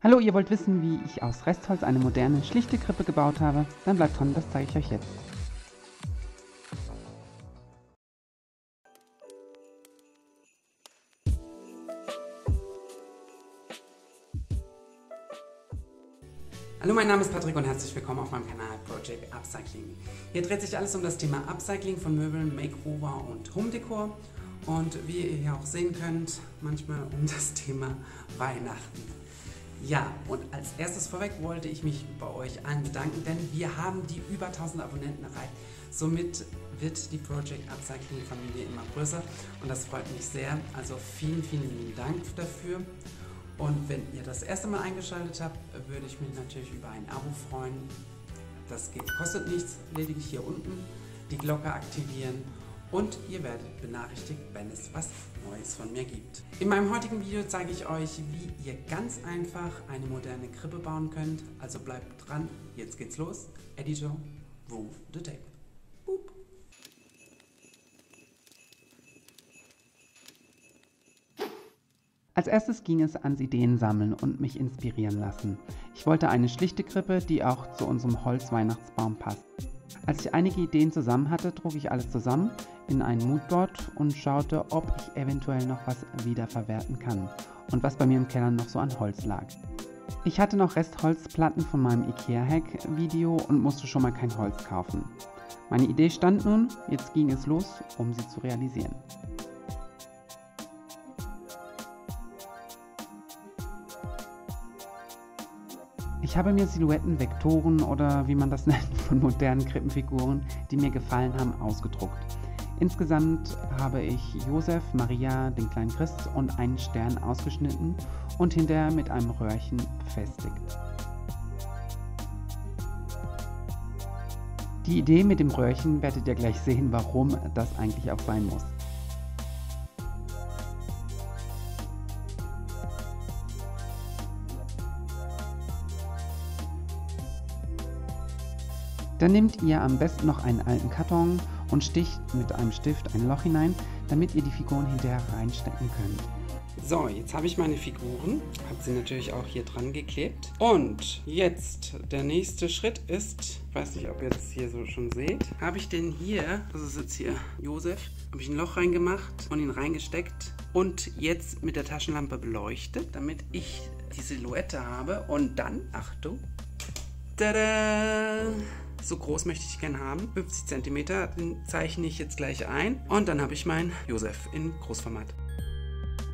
Hallo, ihr wollt wissen, wie ich aus Restholz eine moderne, schlichte Krippe gebaut habe? Dann bleibt dran, das zeige ich euch jetzt. Hallo, mein Name ist Patrick und herzlich willkommen auf meinem Kanal Project Upcycling. Hier dreht sich alles um das Thema Upcycling von Möbeln, Makeover und Home Decor. Und wie ihr hier auch sehen könnt, manchmal um das Thema Weihnachten. Ja, und als erstes vorweg wollte ich mich bei euch allen bedanken, denn wir haben die über 1000 Abonnenten erreicht. Somit wird die Project Upcycling Familie immer größer und das freut mich sehr. Also vielen, vielen lieben Dank dafür. Und wenn ihr das erste Mal eingeschaltet habt, würde ich mich natürlich über ein Abo freuen. Das kostet nichts, lediglich hier unten die Glocke aktivieren und ihr werdet benachrichtigt, wenn es was Neues von mir gibt. In meinem heutigen Video zeige ich euch, wie ihr ganz einfach eine moderne Krippe bauen könnt. Also bleibt dran, jetzt geht's los. Editor, roll the tape. Boop. Als erstes ging es ans Ideen sammeln und mich inspirieren lassen. Ich wollte eine schlichte Krippe, die auch zu unserem Holzweihnachtsbaum passt. Als ich einige Ideen zusammen hatte, trug ich alles zusammen in ein Moodboard und schaute, ob ich eventuell noch was wiederverwerten kann und was bei mir im Keller noch so an Holz lag. Ich hatte noch Restholzplatten von meinem IKEA-Hack-Video und musste schon mal kein Holz kaufen. Meine Idee stand nun, jetzt ging es los, um sie zu realisieren. Ich habe mir Silhouetten, Vektoren oder wie man das nennt von modernen Krippenfiguren, die mir gefallen haben, ausgedruckt. Insgesamt habe ich Josef, Maria, den kleinen Christ und einen Stern ausgeschnitten und hinterher mit einem Röhrchen befestigt. Die Idee mit dem Röhrchen werdet ihr gleich sehen, warum das eigentlich auch sein muss. Dann nehmt ihr am besten noch einen alten Karton und sticht mit einem Stift ein Loch hinein, damit ihr die Figuren hinterher reinstecken könnt. So, jetzt habe ich meine Figuren, habe sie natürlich auch hier dran geklebt. Und jetzt, der nächste Schritt ist, ich weiß nicht, ob ihr das hier so schon seht, habe ich den hier, das ist jetzt hier Josef, habe ich ein Loch reingemacht und ihn reingesteckt und jetzt mit der Taschenlampe beleuchtet, damit ich die Silhouette habe und dann, Achtung, tada! So groß möchte ich gerne haben, 50 cm, den zeichne ich jetzt gleich ein und dann habe ich meinen Josef in Großformat.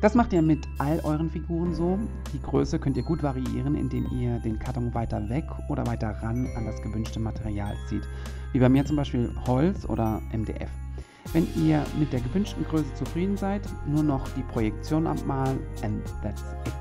Das macht ihr mit all euren Figuren so. Die Größe könnt ihr gut variieren, indem ihr den Karton weiter weg oder weiter ran an das gewünschte Material zieht. Wie bei mir zum Beispiel Holz oder MDF. Wenn ihr mit der gewünschten Größe zufrieden seid, nur noch die Projektion abmalen and that's it.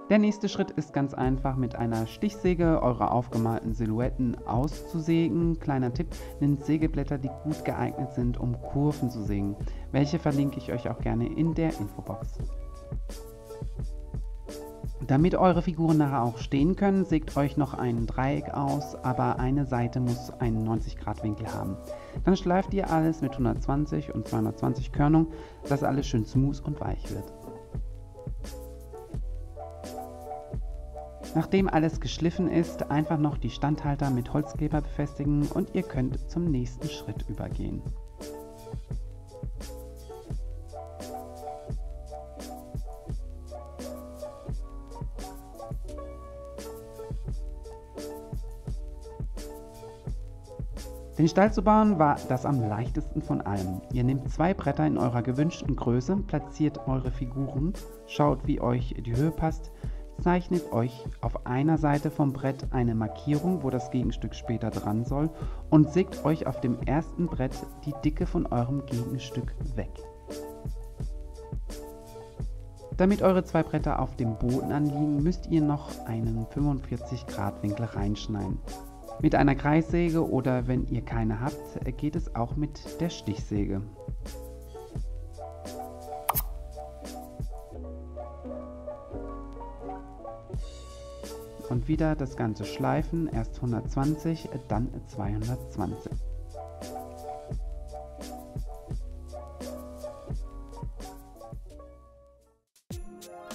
Der nächste Schritt ist ganz einfach, mit einer Stichsäge eure aufgemalten Silhouetten auszusägen. Kleiner Tipp, nehmt Sägeblätter, die gut geeignet sind, um Kurven zu sägen. Welche verlinke ich euch auch gerne in der Infobox. Damit eure Figuren nachher auch stehen können, sägt euch noch ein Dreieck aus, aber eine Seite muss einen 90-Grad-Winkel haben. Dann schleift ihr alles mit 120 und 220 Körnung, dass alles schön smooth und weich wird. Nachdem alles geschliffen ist, einfach noch die Standhalter mit Holzkleber befestigen und ihr könnt zum nächsten Schritt übergehen. Den Stall zu bauen war das am leichtesten von allem. Ihr nehmt 2 Bretter in eurer gewünschten Größe, platziert eure Figuren, schaut wie euch die Höhe passt, zeichnet euch auf einer Seite vom Brett eine Markierung, wo das Gegenstück später dran soll und sägt euch auf dem ersten Brett die Dicke von eurem Gegenstück weg. Damit eure 2 Bretter auf dem Boden anliegen, müsst ihr noch einen 45 Grad Winkel reinschneiden. Mit einer Kreissäge oder wenn ihr keine habt, geht es auch mit der Stichsäge. Und wieder das Ganze schleifen, erst 120, dann 220.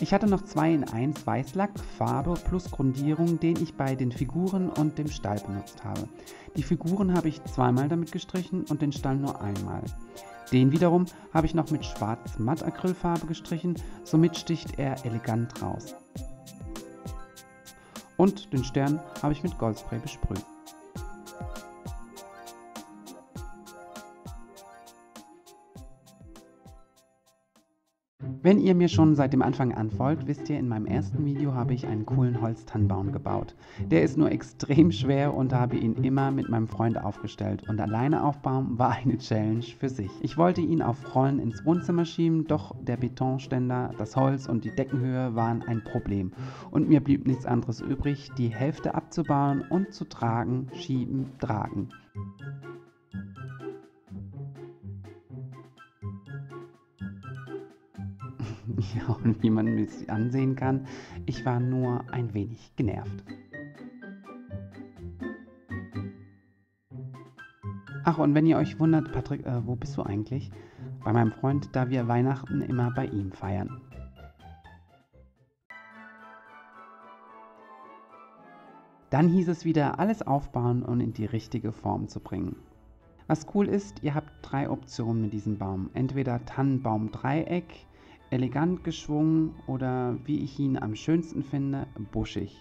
Ich hatte noch 2 in 1 Weißlack, Farbe plus Grundierung, den ich bei den Figuren und dem Stall benutzt habe. Die Figuren habe ich zweimal damit gestrichen und den Stall nur einmal. Den wiederum habe ich noch mit schwarz Matt-Acrylfarbe gestrichen, somit sticht er elegant raus. Und den Stern habe ich mit Goldspray besprüht. Wenn ihr mir schon seit dem Anfang an folgt, wisst ihr, in meinem ersten Video habe ich einen coolen Holztannenbaum gebaut. Der ist nur extrem schwer und habe ihn immer mit meinem Freund aufgestellt und alleine aufbauen war eine Challenge für sich. Ich wollte ihn auf Rollen ins Wohnzimmer schieben, doch der Betonständer, das Holz und die Deckenhöhe waren ein Problem und mir blieb nichts anderes übrig, die Hälfte abzubauen und zu tragen, schieben, tragen. Ja, und wie man mir ansehen kann, ich war nur ein wenig genervt. Ach, und wenn ihr euch wundert, Patrick, wo bist du eigentlich? Bei meinem Freund, da wir Weihnachten immer bei ihm feiern. Dann hieß es wieder, alles aufbauen und in die richtige Form zu bringen. Was cool ist, ihr habt 3 Optionen mit diesem Baum. Entweder Tannenbaum-Dreieck, elegant geschwungen oder, wie ich ihn am schönsten finde, buschig.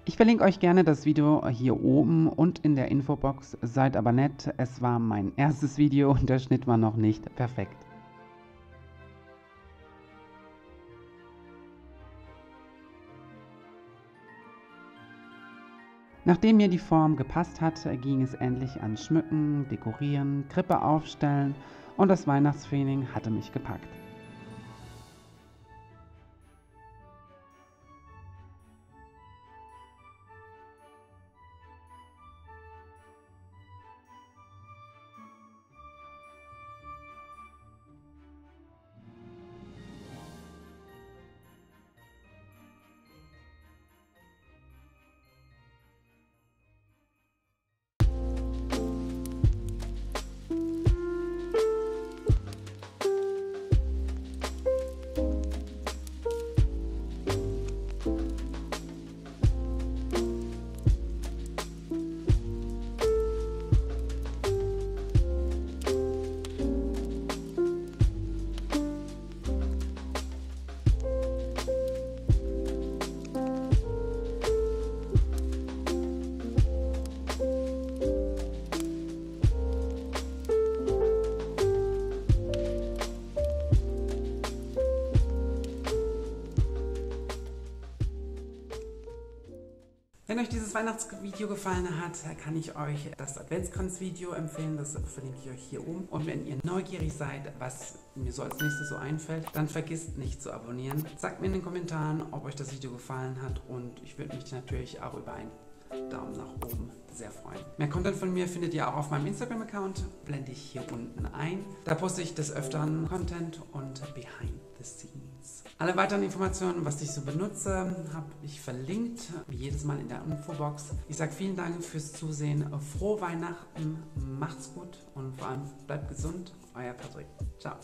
Ich verlinke euch gerne das Video hier oben und in der Infobox. Seid aber nett, es war mein erstes Video und der Schnitt war noch nicht perfekt. Nachdem mir die Form gepasst hat, ging es endlich ans Schmücken, Dekorieren, Krippe aufstellen und das Weihnachtsfeeling hatte mich gepackt. Wenn euch dieses Weihnachtsvideo gefallen hat, kann ich euch das Adventskranz-Video empfehlen, das verlinke ich euch hier oben. Und wenn ihr neugierig seid, was mir so als nächstes so einfällt, dann vergisst nicht zu abonnieren. Sagt mir in den Kommentaren, ob euch das Video gefallen hat und ich würde mich natürlich auch über einen Daumen nach oben sehr freuen. Mehr Content von mir findet ihr auch auf meinem Instagram-Account, blende ich hier unten ein. Da poste ich des Öfteren Content und Behind the Scenes. Alle weiteren Informationen, was ich so benutze, habe ich verlinkt, wie jedes Mal in der Infobox. Ich sage vielen Dank fürs Zusehen, frohe Weihnachten, macht's gut und vor allem bleibt gesund, euer Patrick. Ciao.